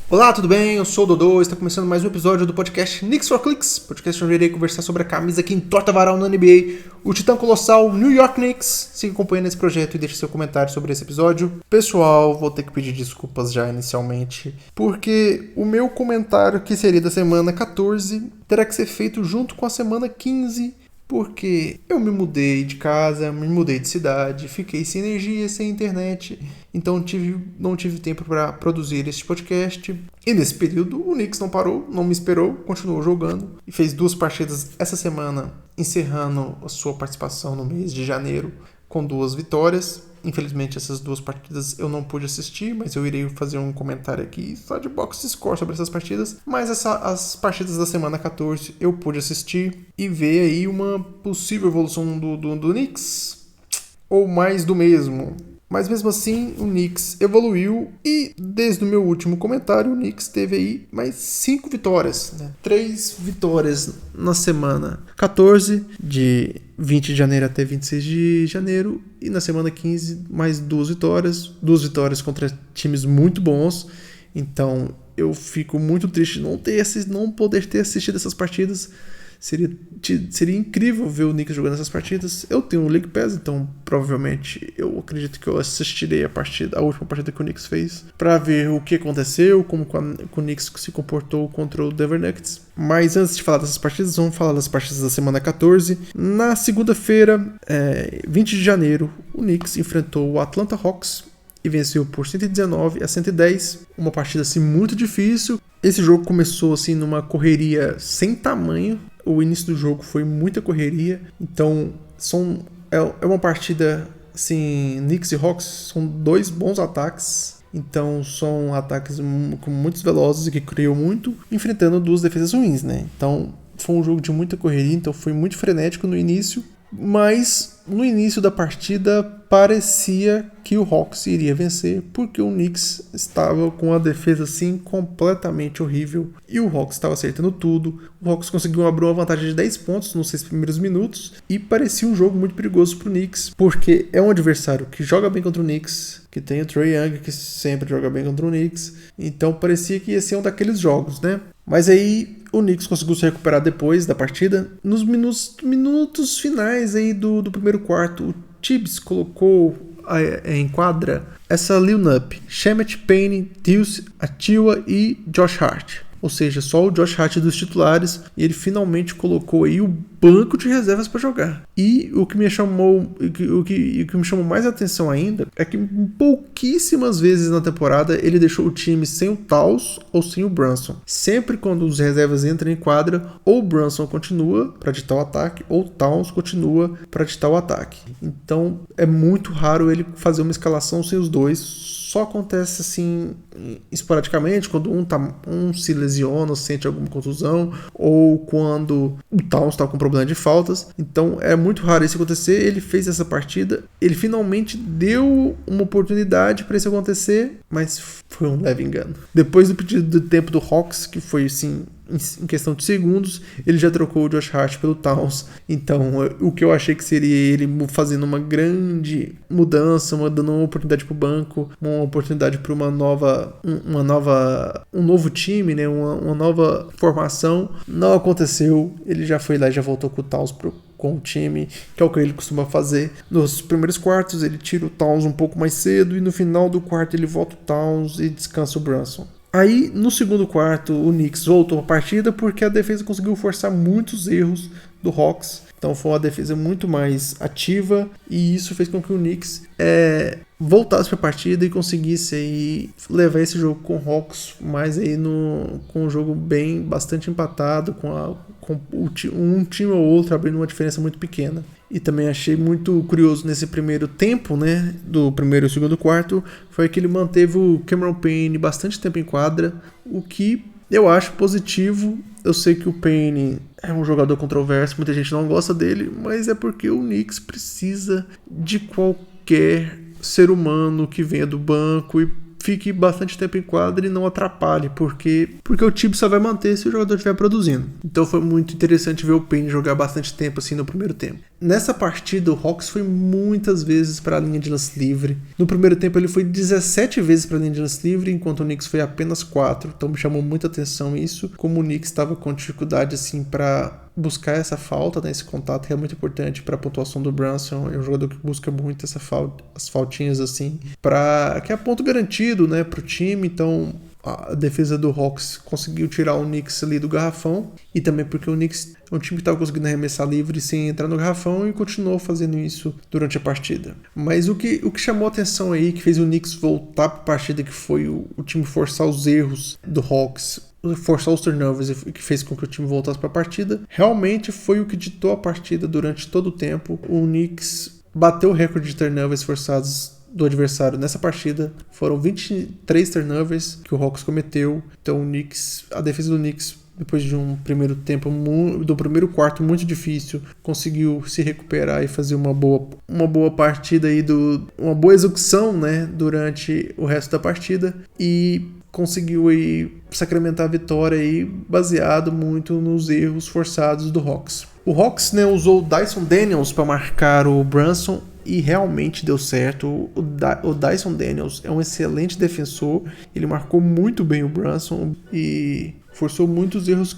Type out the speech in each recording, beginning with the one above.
Olá, tudo bem? Eu sou o Dodô, está começando mais um episódio do podcast Knicks for Clicks, podcast onde eu irei conversar sobre a camisa que entorta varal na NBA, o titã colossal New York Knicks. Siga acompanhando esse projeto e deixe seu comentário sobre esse episódio. Pessoal, vou ter que pedir desculpas já inicialmente, porque o meu comentário, que seria da semana 14, terá que ser feito junto com a semana 15, porque eu me mudei de casa, me mudei de cidade, fiquei sem energia, sem internet, então não tive tempo para produzir este podcast. E nesse período o Knicks não parou, não me esperou, continuou jogando e fez 2 partidas essa semana, encerrando a sua participação no mês de janeiro com 2 vitórias. Infelizmente essas 2 partidas eu não pude assistir, mas eu irei fazer um comentário aqui só de box score sobre essas partidas. Mas as partidas da semana 14 eu pude assistir e ver aí uma possível evolução do Knicks, ou mais do mesmo. Mas mesmo assim, o Knicks evoluiu e desde o meu último comentário, o Knicks teve aí mais 5 vitórias, né? 3 vitórias na semana 14, de 20 de janeiro até 26 de janeiro, e na semana 15 mais 2 vitórias. 2 vitórias contra times muito bons, então eu fico muito triste de não poder ter assistido essas partidas. Seria incrível ver o Knicks jogando essas partidas. Eu tenho um League Pass, então provavelmente eu acredito que eu assistirei a última partida que o Knicks fez, para ver o que aconteceu, como o Knicks se comportou contra o Denver Nuggets. Mas antes de falar dessas partidas, vamos falar das partidas da semana 14. Na segunda-feira, 20 de janeiro, o Knicks enfrentou o Atlanta Hawks e venceu por 119-110, uma partida assim muito difícil. Esse jogo começou assim numa correria sem tamanho. O início do jogo foi muita correria, então é uma partida assim, Knicks e Hawks são 2 bons ataques, então são ataques com muitos velozes e que criam muito, enfrentando 2 defesas ruins, né? Então foi um jogo de muita correria, então foi muito frenético no início, mas no início da partida parecia que o Hawks iria vencer, porque o Knicks estava com a defesa assim completamente horrível e o Hawks estava acertando tudo. O Hawks conseguiu abrir uma vantagem de 10 pontos nos 6 primeiros minutos e parecia um jogo muito perigoso para o Knicks, porque é um adversário que joga bem contra o Knicks, que tem o Trae Young, que sempre joga bem contra o Knicks, então parecia que ia ser um daqueles jogos, né? Mas aí o Knicks conseguiu se recuperar depois da partida. Nos minutos finais aí do primeiro quarto, o Tibbs colocou em quadra essa lineup: Shamet, Payne, Deuce, Atiwa e Josh Hart. Ou seja, só o Josh Hart dos titulares, e ele finalmente colocou aí o banco de reservas para jogar. E o que me chamou mais atenção ainda é que pouquíssimas vezes na temporada ele deixou o time sem o Towns ou sem o Brunson. Sempre quando os reservas entram em quadra, ou o Brunson continua para ditar o ataque, ou o Towns continua para ditar o ataque. Então é muito raro ele fazer uma escalação sem os dois. Só acontece assim esporadicamente, quando um se lesiona, sente alguma contusão, ou quando o Towns está com problema de faltas. Então é muito raro isso acontecer. Ele fez essa partida, ele finalmente deu uma oportunidade para isso acontecer, mas foi um leve engano. Depois do pedido de tempo do Hawks, que foi assim em questão de segundos, ele já trocou o Josh Hart pelo Towns. Então o que eu achei que seria ele fazendo uma grande mudança, dando uma oportunidade para o banco, uma oportunidade para um novo time, né? uma nova formação, não aconteceu. Ele já foi lá e já voltou com o Towns com o time, que é o que ele costuma fazer. Nos primeiros quartos ele tira o Towns um pouco mais cedo e no final do quarto ele volta o Towns e descansa o Brunson. Aí, no segundo quarto, o Knicks voltou a partida porque a defesa conseguiu forçar muitos erros do Hawks. Então foi uma defesa muito mais ativa e isso fez com que o Knicks voltasse para a partida e conseguisse aí levar esse jogo com o Hawks mais aí com um jogo bastante empatado, com um time ou outro abrindo uma diferença muito pequena. E também achei muito curioso nesse primeiro tempo, né, do primeiro e segundo quarto, foi que ele manteve o Cameron Payne bastante tempo em quadra, o que eu acho positivo. Eu sei que o Payne é um jogador controverso, muita gente não gosta dele, mas é porque o Knicks precisa de qualquer ser humano que venha do banco e fique bastante tempo em quadra e não atrapalhe, porque o time só vai manter se o jogador estiver produzindo. Então foi muito interessante ver o Payne jogar bastante tempo assim no primeiro tempo. Nessa partida, o Hawks foi muitas vezes para a linha de lance livre. No primeiro tempo ele foi 17 vezes para a linha de lance livre, enquanto o Knicks foi apenas 4. Então me chamou muita atenção isso, como o Knicks estava com dificuldade assim para buscar essa falta, né, esse contato que é muito importante para a pontuação do Brunson. É um jogador que busca muito as faltinhas assim, que é ponto garantido, né, para o time. Então a defesa do Hawks conseguiu tirar o Knicks ali do garrafão, e também porque o Knicks é um time que estava conseguindo arremessar livre sem entrar no garrafão e continuou fazendo isso durante a partida. Mas o que chamou a atenção aí, que fez o Knicks voltar para a partida, que foi o time forçar os erros do Hawks, forçar os turnovers, que fez com que o time voltasse para a partida, realmente foi o que ditou a partida durante todo o tempo. O Knicks bateu o recorde de turnovers forçados do adversário nessa partida. Foram 23 turnovers que o Hawks cometeu. Então a defesa do Knicks, depois de um primeiro tempo, do primeiro quarto muito difícil, conseguiu se recuperar e fazer uma boa partida aí, uma boa execução, né, durante o resto da partida, e conseguiu aí sacramentar a vitória aí, baseado muito nos erros forçados do Hawks. O Hawks, né, usou o Dyson Daniels para marcar o Brunson, e realmente deu certo. O Dyson Daniels é um excelente defensor, ele marcou muito bem o Brunson e forçou muitos erros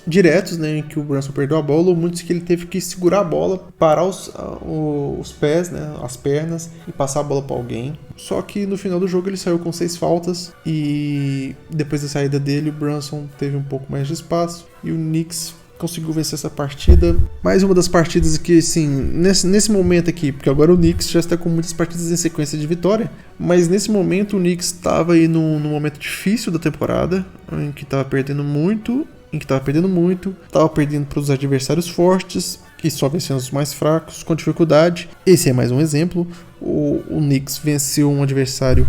diretos, né, em que o Brunson perdeu a bola, ou muitos que ele teve que segurar a bola, parar os pés, né, as pernas, e passar a bola para alguém. Só que no final do jogo ele saiu com 6 faltas, e depois da saída dele o Brunson teve um pouco mais de espaço, e o Knicks conseguiu vencer essa partida. Mais uma das partidas que, assim, nesse momento aqui, porque agora o Knicks já está com muitas partidas em sequência de vitória, mas nesse momento o Knicks estava aí num momento difícil da temporada, em que estava perdendo muito, estava perdendo para os adversários fortes e só vencendo os mais fracos com dificuldade. Esse é mais um exemplo. O Knicks venceu um adversário,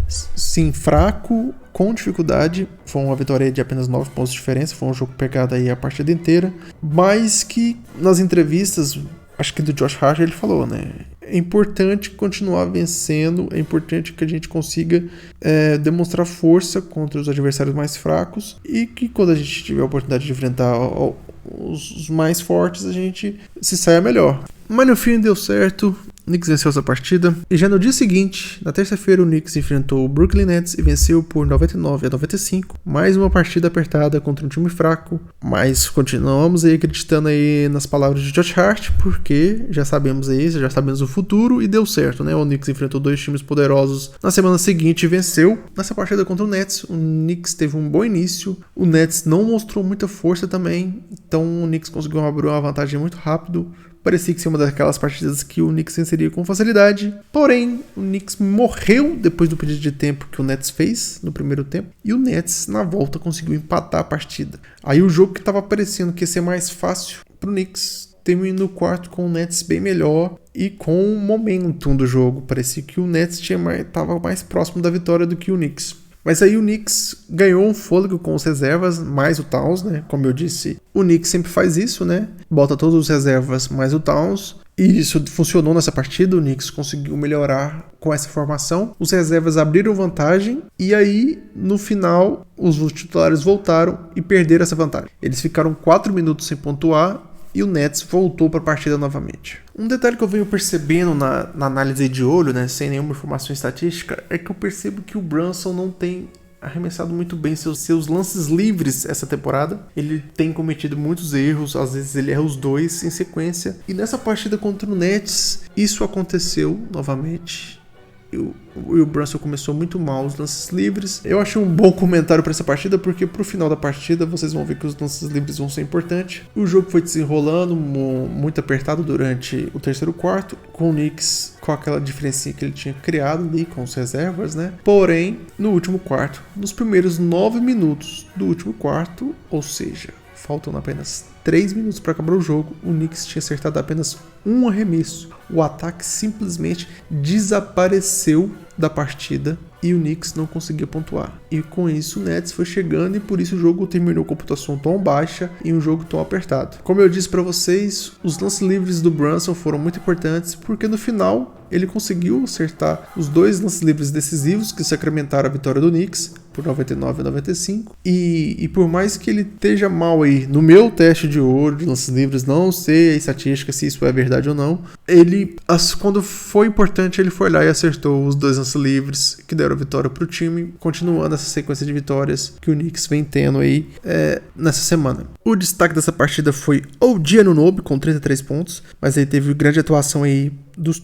sim, fraco, com dificuldade. Foi uma vitória de apenas 9 pontos de diferença. Foi um jogo pegado aí a partida inteira, mas que nas entrevistas, acho que do Josh Hart, ele falou, né, é importante continuar vencendo, é importante que a gente consiga demonstrar força contra os adversários mais fracos, e que quando a gente tiver a oportunidade de enfrentar os mais fortes, a gente se saia melhor. Mas no fim deu certo, o Knicks venceu essa partida, e já no dia seguinte, na terça-feira, o Knicks enfrentou o Brooklyn Nets e venceu por 99-95, mais uma partida apertada contra um time fraco, mas continuamos aí acreditando aí nas palavras de Josh Hart, porque já sabemos o futuro, e deu certo, né? O Knicks enfrentou 2 times poderosos na semana seguinte e venceu. Nessa partida contra o Nets, o Knicks teve um bom início, o Nets não mostrou muita força também, então o Knicks conseguiu abrir uma vantagem muito rápido. Parecia que ser uma daquelas partidas que o Knicks venceria com facilidade. Porém, o Knicks morreu depois do pedido de tempo que o Nets fez no primeiro tempo. E o Nets, na volta, conseguiu empatar a partida. Aí o jogo que estava parecendo que ia ser mais fácil para o Knicks terminou no quarto com o Nets bem melhor e com o momentum do jogo. Parecia que o Nets estava mais próximo da vitória do que o Knicks. Mas aí o Knicks ganhou um fôlego com as reservas, mais o Towns, né? Como eu disse, o Knicks sempre faz isso, né? Bota todas as reservas mais o Towns. E isso funcionou nessa partida, o Knicks conseguiu melhorar com essa formação. Os reservas abriram vantagem e aí, no final, os titulares voltaram e perderam essa vantagem. Eles ficaram 4 minutos sem pontuar e o Nets voltou para a partida novamente. Um detalhe que eu venho percebendo na análise de olho, né, sem nenhuma informação estatística, é que eu percebo que o Brunson não tem arremessado muito bem seus lances livres essa temporada. Ele tem cometido muitos erros, às vezes ele erra os 2 em sequência. E nessa partida contra o Nets, isso aconteceu novamente. O Brunson começou muito mal os lances livres. Eu achei um bom comentário para essa partida, porque pro final da partida vocês vão ver que os lances livres vão ser importantes. O jogo foi desenrolando, muito apertado durante o terceiro quarto, com o Knicks com aquela diferencinha que ele tinha criado ali com as reservas, né? Porém, no último quarto, nos primeiros 9 minutos do último quarto, ou seja, faltando apenas 3 minutos para acabar o jogo, o Knicks tinha acertado apenas um arremesso. O ataque simplesmente desapareceu da partida e o Knicks não conseguia pontuar. E com isso o Nets foi chegando e por isso o jogo terminou com pontuação tão baixa e um jogo tão apertado. Como eu disse para vocês, os lances livres do Brunson foram muito importantes porque no final ele conseguiu acertar os 2 lances livres decisivos que sacramentaram a vitória do Knicks por 99 a 95. E por mais que ele esteja mal aí no meu teste de ouro de lances livres, não sei a estatística se isso é verdade ou não, ele, quando foi importante, ele foi lá e acertou os 2 lances livres que deram a vitória pro time, continuando essa sequência de vitórias que o Knicks vem tendo aí nessa semana. O destaque dessa partida foi OG Anunoby com 33 pontos, mas ele teve grande atuação aí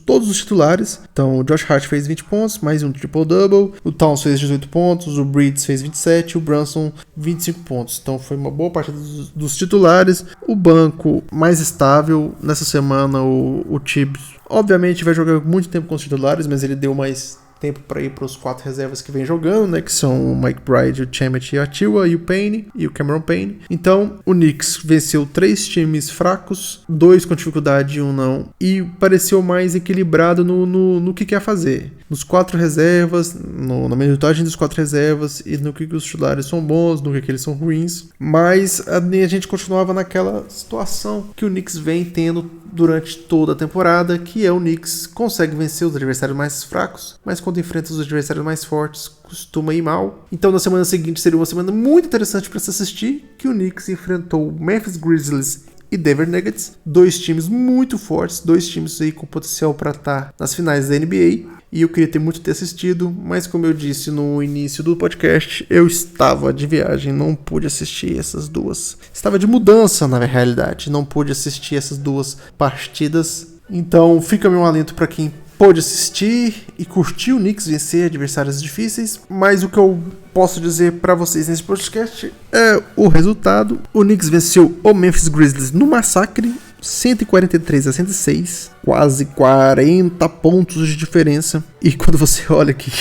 todos os titulares. Então o Josh Hart fez 20 pontos, mais um triple-double, o Towns fez 18 pontos, o Bridges fez 27, o Brunson 25 pontos. Então foi uma boa parte dos titulares. O banco mais estável nessa semana, o Tibbs obviamente vai jogar muito tempo com os titulares, mas ele deu mais tempo para ir para os 4 reservas que vem jogando, né, que são o Mike Bride, o Chamet e o Atiwa, e o Payne, e o Cameron Payne. Então, o Knicks venceu 3 times fracos, 2 com dificuldade e 1 não, e pareceu mais equilibrado no que quer fazer. Nos 4 reservas, na minutagem dos 4 reservas, e no que os titulares são bons, no que eles são ruins, mas a gente continuava naquela situação que o Knicks vem tendo durante toda a temporada, que é o Knicks consegue vencer os adversários mais fracos, mas quando enfrenta os adversários mais fortes, costuma ir mal. Então na semana seguinte seria uma semana muito interessante para se assistir, que o Knicks enfrentou o Memphis Grizzlies e Denver Nuggets, 2 times muito fortes, 2 times aí com potencial para estar nas finais da NBA. E eu queria ter assistido, mas como eu disse no início do podcast, eu estava de viagem, não pude assistir essas 2. Estava de mudança na realidade, não pude assistir essas 2 partidas. Então fica meu alento para quem pôde assistir e curtir o Knicks vencer adversários difíceis, mas o que eu posso dizer para vocês nesse podcast é o resultado. O Knicks venceu o Memphis Grizzlies no massacre, 143 a 106, quase 40 pontos de diferença. E quando você olha que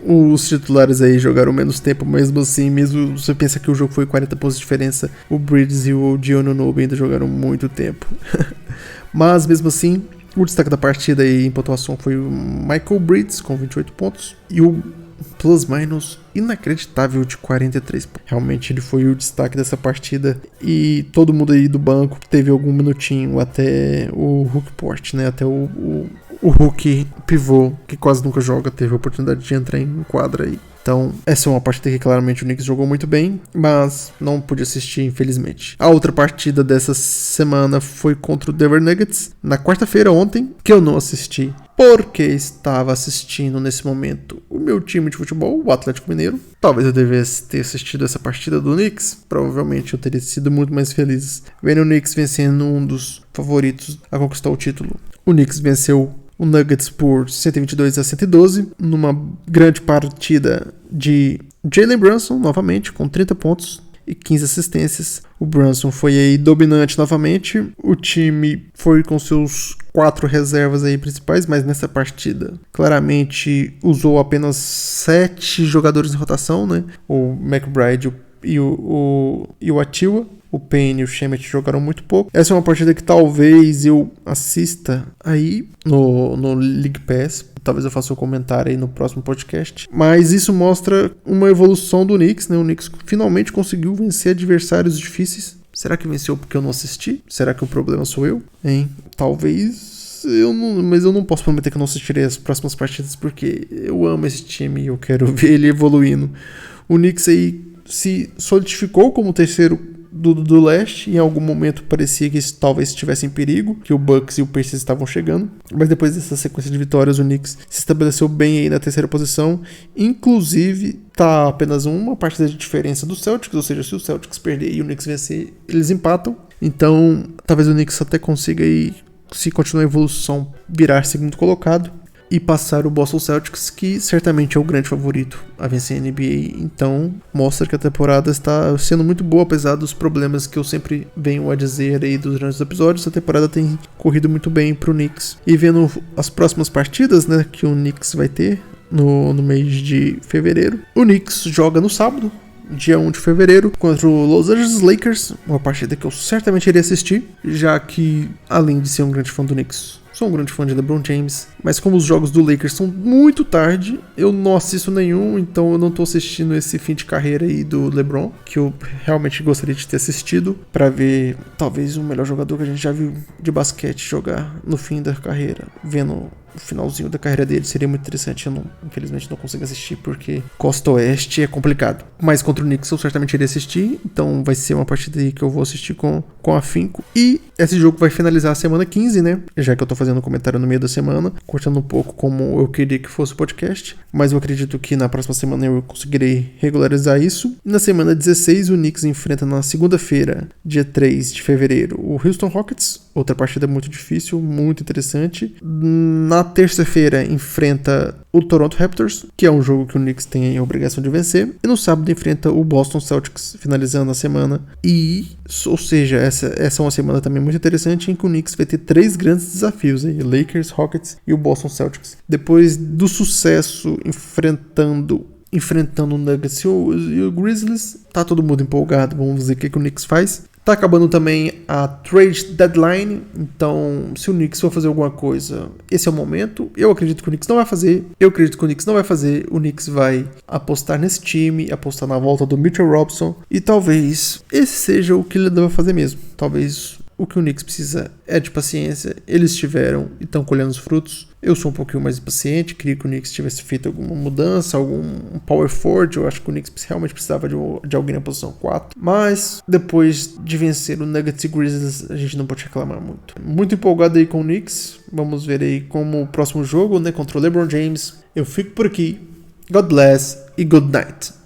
os titulares aí jogaram menos tempo, mesmo assim, mesmo você pensa que o jogo foi 40 pontos de diferença, o Bridges e o OG Anunoby ainda jogaram muito tempo. Mas mesmo assim, o destaque da partida aí em pontuação foi o Michael Bridges com 28 pontos e o plus-minus inacreditável de 43 pontos. Realmente ele foi o destaque dessa partida e todo mundo aí do banco teve algum minutinho, até o Hulk Port, né? Até o Hulk pivô, que quase nunca joga, teve a oportunidade de entrar em quadra aí. Então, essa é uma partida que claramente o Knicks jogou muito bem, mas não pude assistir, infelizmente. A outra partida dessa semana foi contra o Denver Nuggets, na quarta-feira, ontem, que eu não assisti, porque estava assistindo nesse momento o meu time de futebol, o Atlético Mineiro. Talvez eu devesse ter assistido essa partida do Knicks, provavelmente eu teria sido muito mais feliz vendo o Knicks vencendo um dos favoritos a conquistar o título. O Knicks venceu o Nuggets por 122 a 112, numa grande partida de Jalen Brunson, novamente, com 30 pontos e 15 assistências. O Brunson foi aí dominante novamente, o time foi com seus 4 reservas aí principais, mas nessa partida claramente usou apenas 7 jogadores em rotação, né? O McBride e o Atiwa. O Payne e o Chamet jogaram muito pouco. Essa é uma partida que talvez eu assista aí no League Pass. Talvez eu faça um comentário aí no próximo podcast. Mas isso mostra uma evolução do Knicks, né? O Knicks finalmente conseguiu vencer adversários difíceis. Será que venceu porque eu não assisti? Será que o problema sou eu? Hein? Talvez... mas eu não posso prometer que eu não assistirei as próximas partidas porque eu amo esse time e eu quero ver ele evoluindo. O Knicks aí se solidificou como o terceiro do leste, em algum momento parecia que isso talvez estivesse em perigo, que o Bucks e o Pacers estavam chegando, mas depois dessa sequência de vitórias o Knicks se estabeleceu bem aí na terceira posição, inclusive tá apenas uma partida de diferença do Celtics, ou seja, se o Celtics perder e o Knicks vencer, eles empatam, então talvez o Knicks até consiga aí, se continuar a evolução, virar segundo colocado e passar o Boston Celtics, que certamente é o grande favorito a vencer a NBA. Então, mostra que a temporada está sendo muito boa, apesar dos problemas que eu sempre venho a dizer aí durante os episódios. A temporada tem corrido muito bem pro Knicks. E vendo as próximas partidas, né, que o Knicks vai ter no mês de fevereiro. O Knicks joga no sábado, dia 1 de fevereiro, contra o Los Angeles Lakers, uma partida que eu certamente iria assistir, já que, além de ser um grande fã do Knicks, sou um grande fã de LeBron James, mas como os jogos do Lakers são muito tarde, eu não assisto nenhum, então eu não tô assistindo esse fim de carreira aí do LeBron, que eu realmente gostaria de ter assistido, pra ver talvez o melhor jogador que a gente já viu de basquete jogar no fim da carreira, vendo o finalzinho da carreira dele. Seria muito interessante. Eu infelizmente não consigo assistir porque Costa Oeste é complicado, mas contra o Knicks eu certamente iria assistir, então vai ser uma partida aí que eu vou assistir com afinco. E esse jogo vai finalizar a semana 15, né, já que eu tô fazendo um comentário no meio da semana, cortando um pouco como eu queria que fosse o podcast, mas eu acredito que na próxima semana eu conseguirei regularizar isso. Na semana 16 o Knicks enfrenta na segunda-feira, dia 3 de fevereiro, o Houston Rockets, outra partida muito difícil, muito interessante. Na terça-feira enfrenta o Toronto Raptors, que é um jogo que o Knicks tem a obrigação de vencer. E no sábado enfrenta o Boston Celtics, finalizando a semana. Ou seja, essa é uma semana também muito interessante em que o Knicks vai ter 3 grandes desafios aí: Lakers, Rockets e o Boston Celtics. Depois do sucesso enfrentando o Nuggets e o Grizzlies, tá todo mundo empolgado. Vamos ver o que o Knicks faz. Tá acabando também a trade deadline, então se o Knicks for fazer alguma coisa, esse é o momento. Eu acredito que o Knicks não vai fazer. O Knicks vai apostar nesse time, apostar na volta do Mitchell Robinson, e talvez esse seja o que ele deve fazer mesmo. Talvez o que o Knicks precisa é de paciência. Eles tiveram e estão colhendo os frutos. Eu sou um pouquinho mais impaciente, queria que o Knicks tivesse feito alguma mudança, algum power forward. Eu acho que o Knicks realmente precisava de alguém na posição 4. Mas depois de vencer o Nuggets e Grizzlies, a gente não pode reclamar muito. Muito empolgado aí com o Knicks. Vamos ver aí como o próximo jogo, né, contra o LeBron James. Eu fico por aqui. God bless e good night.